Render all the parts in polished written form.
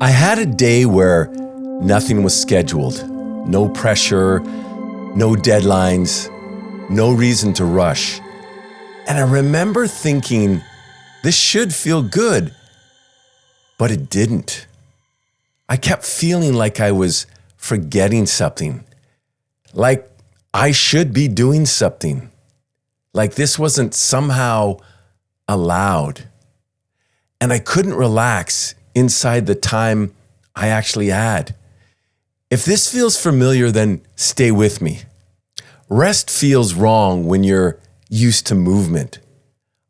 I had a day where nothing was scheduled. No pressure, no deadlines, no reason to rush. And I remember thinking, this should feel good, but it didn't. I kept feeling like I was forgetting something, like I should be doing something, like this wasn't somehow allowed. And I couldn't relax inside the time I actually had. If this feels familiar, then stay with me. Rest feels wrong when you're used to movement.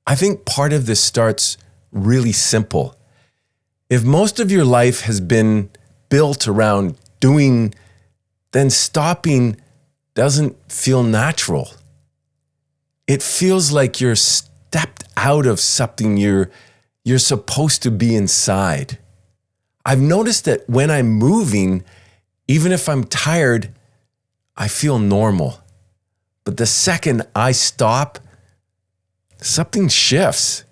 I think part of this starts really simple. If most of your life has been built around doing, then stopping doesn't feel natural. It feels like you're stepped out of something you're supposed to be inside. I've noticed that when I'm moving, even if I'm tired, I feel normal. But the second I stop, something shifts.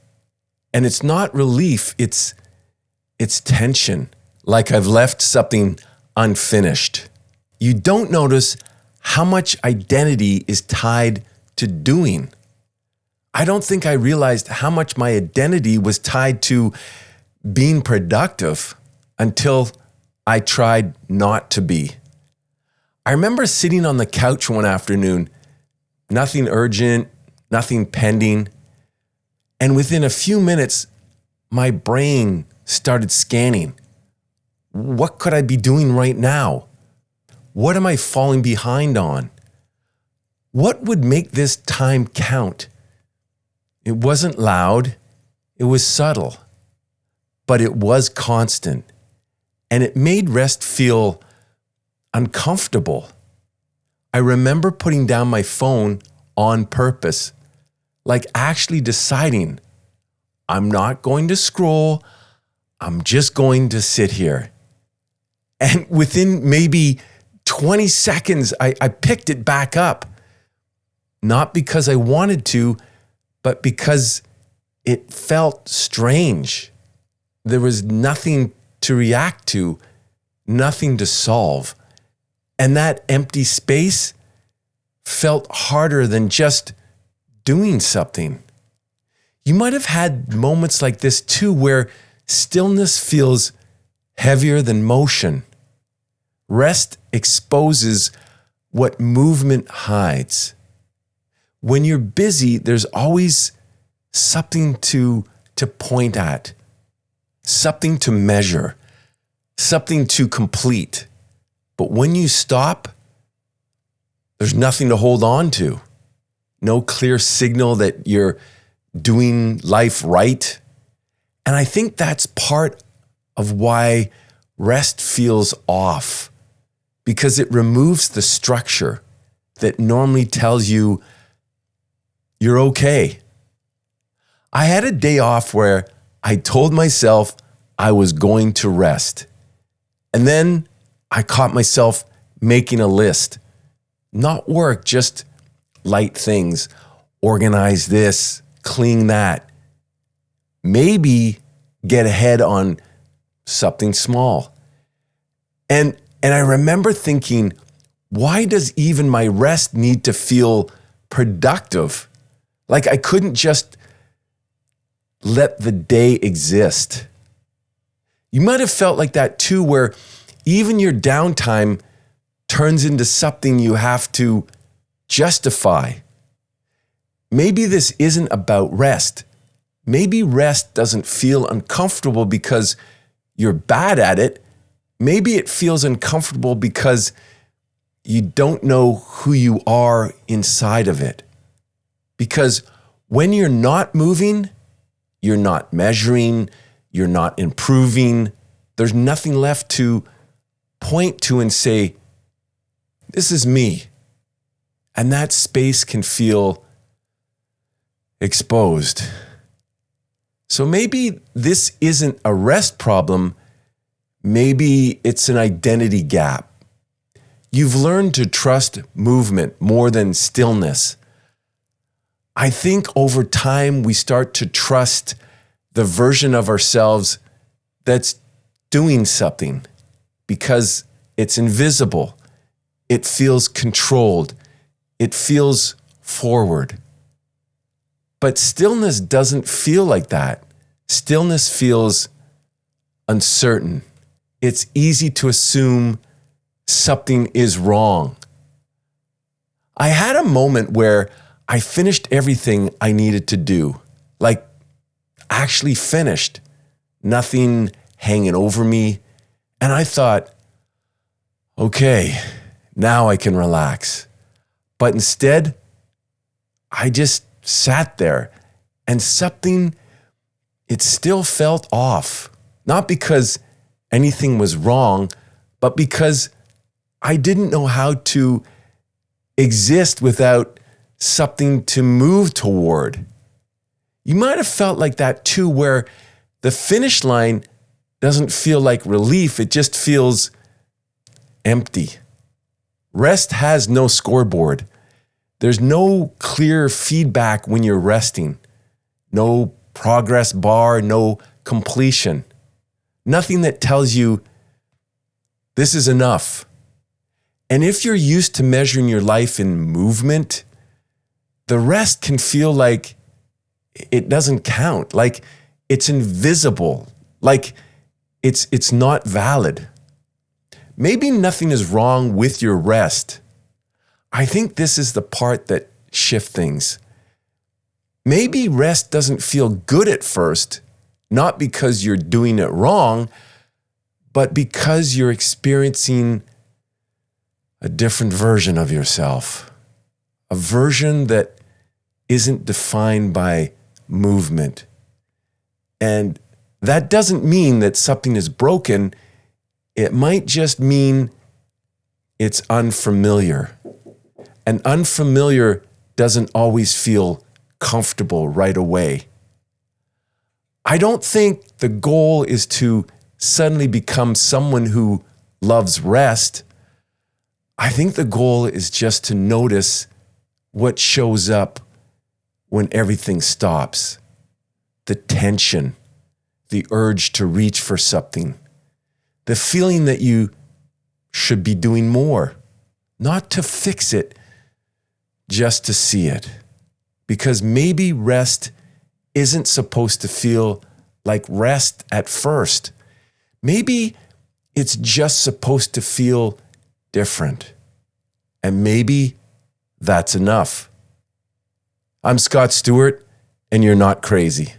And it's not relief, it's tension, like I've left something unfinished. You don't notice how much identity is tied to doing. I don't think I realized how much my identity was tied to being productive until I tried not to be. I remember sitting on the couch one afternoon, nothing urgent, nothing pending, and within a few minutes, my brain started scanning. What could I be doing right now? What am I falling behind on? What would make this time count? It wasn't loud, it was subtle, but it was constant. And it made rest feel uncomfortable. I remember putting down my phone on purpose, like actually deciding, I'm not going to scroll, I'm just going to sit here. And within maybe 20 seconds, I picked it back up. Not because I wanted to, but because it felt strange. There was nothing to react to, nothing to solve. And that empty space felt harder than just doing something. You might have had moments like this too, where stillness feels heavier than motion. Rest exposes what movement hides. When you're busy, there's always something to point at, something to measure, something to complete. But when you stop, there's nothing to hold on to. No clear signal that you're doing life right. And I think that's part of why rest feels off, because it removes the structure that normally tells you you're okay. I had a day off where I told myself I was going to rest. And then I caught myself making a list. Not work, just light things. Organize this, clean that. Maybe get ahead on something small. And I remember thinking, why does even my rest need to feel productive? Like I couldn't just let the day exist. You might have felt like that too, where even your downtime turns into something you have to justify. Maybe this isn't about rest. Maybe rest doesn't feel uncomfortable because you're bad at it. Maybe it feels uncomfortable because you don't know who you are inside of it. Because when you're not moving, you're not measuring, you're not improving, there's nothing left to point to and say, this is me. And that space can feel exposed. So maybe this isn't a rest problem, maybe it's an identity gap. You've learned to trust movement more than stillness. I think over time we start to trust the version of ourselves that's doing something because it's invisible. It feels controlled. It feels forward. But stillness doesn't feel like that. Stillness feels uncertain. It's easy to assume something is wrong. I had a moment where I finished everything I needed to do, like actually finished, nothing hanging over me. And I thought, okay, now I can relax. But instead, I just sat there and something, it still felt off. Not because anything was wrong, but because I didn't know how to exist without something to move toward. You might have felt like that too, where the finish line doesn't feel like relief, it just feels empty. Rest has no scoreboard. There's no clear feedback when you're resting. No progress bar, no completion. Nothing that tells you this is enough. And if you're used to measuring your life in movement, the rest can feel like it doesn't count, like it's invisible, like it's not valid. Maybe nothing is wrong with your rest. I think this is the part that shifts things. Maybe rest doesn't feel good at first, not because you're doing it wrong, but because you're experiencing a different version of yourself, a version that isn't defined by movement. And that doesn't mean that something is broken. It might just mean it's unfamiliar. And unfamiliar doesn't always feel comfortable right away. I don't think the goal is to suddenly become someone who loves rest. I think the goal is just to notice what shows up when everything stops. The tension, the urge to reach for something, the feeling that you should be doing more, not to fix it, just to see it. Because maybe rest isn't supposed to feel like rest at first. Maybe it's just supposed to feel different. And maybe that's enough. I'm Scott Stewart, and you're not crazy.